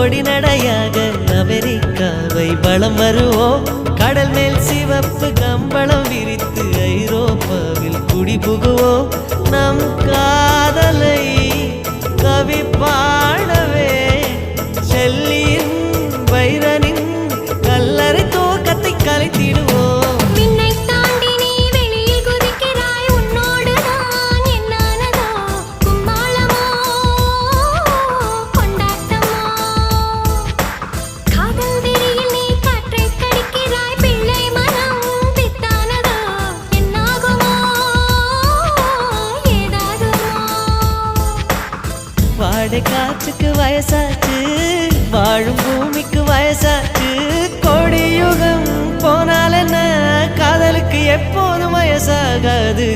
பொடிநடையாக அமெரிக்காவை வலம் வருவோம். கடல் மேல் சிவப்பு கம்பளம் விரித்து ஐரோப்பாவில் குடிபுகுவோம். நம் காதலை கவி பாடவே செல்லியின் வைரனின் கல்லறை தோக்கத்தை கலைத்திடுவோம். வாடை காற்றுக்கு வயசாச்சு, வாழும் பூமிக்கு வயசாச்சு. கோடியுகம் போனால் என்ன, காதலுக்கு எப்போதும் வயசாகாது.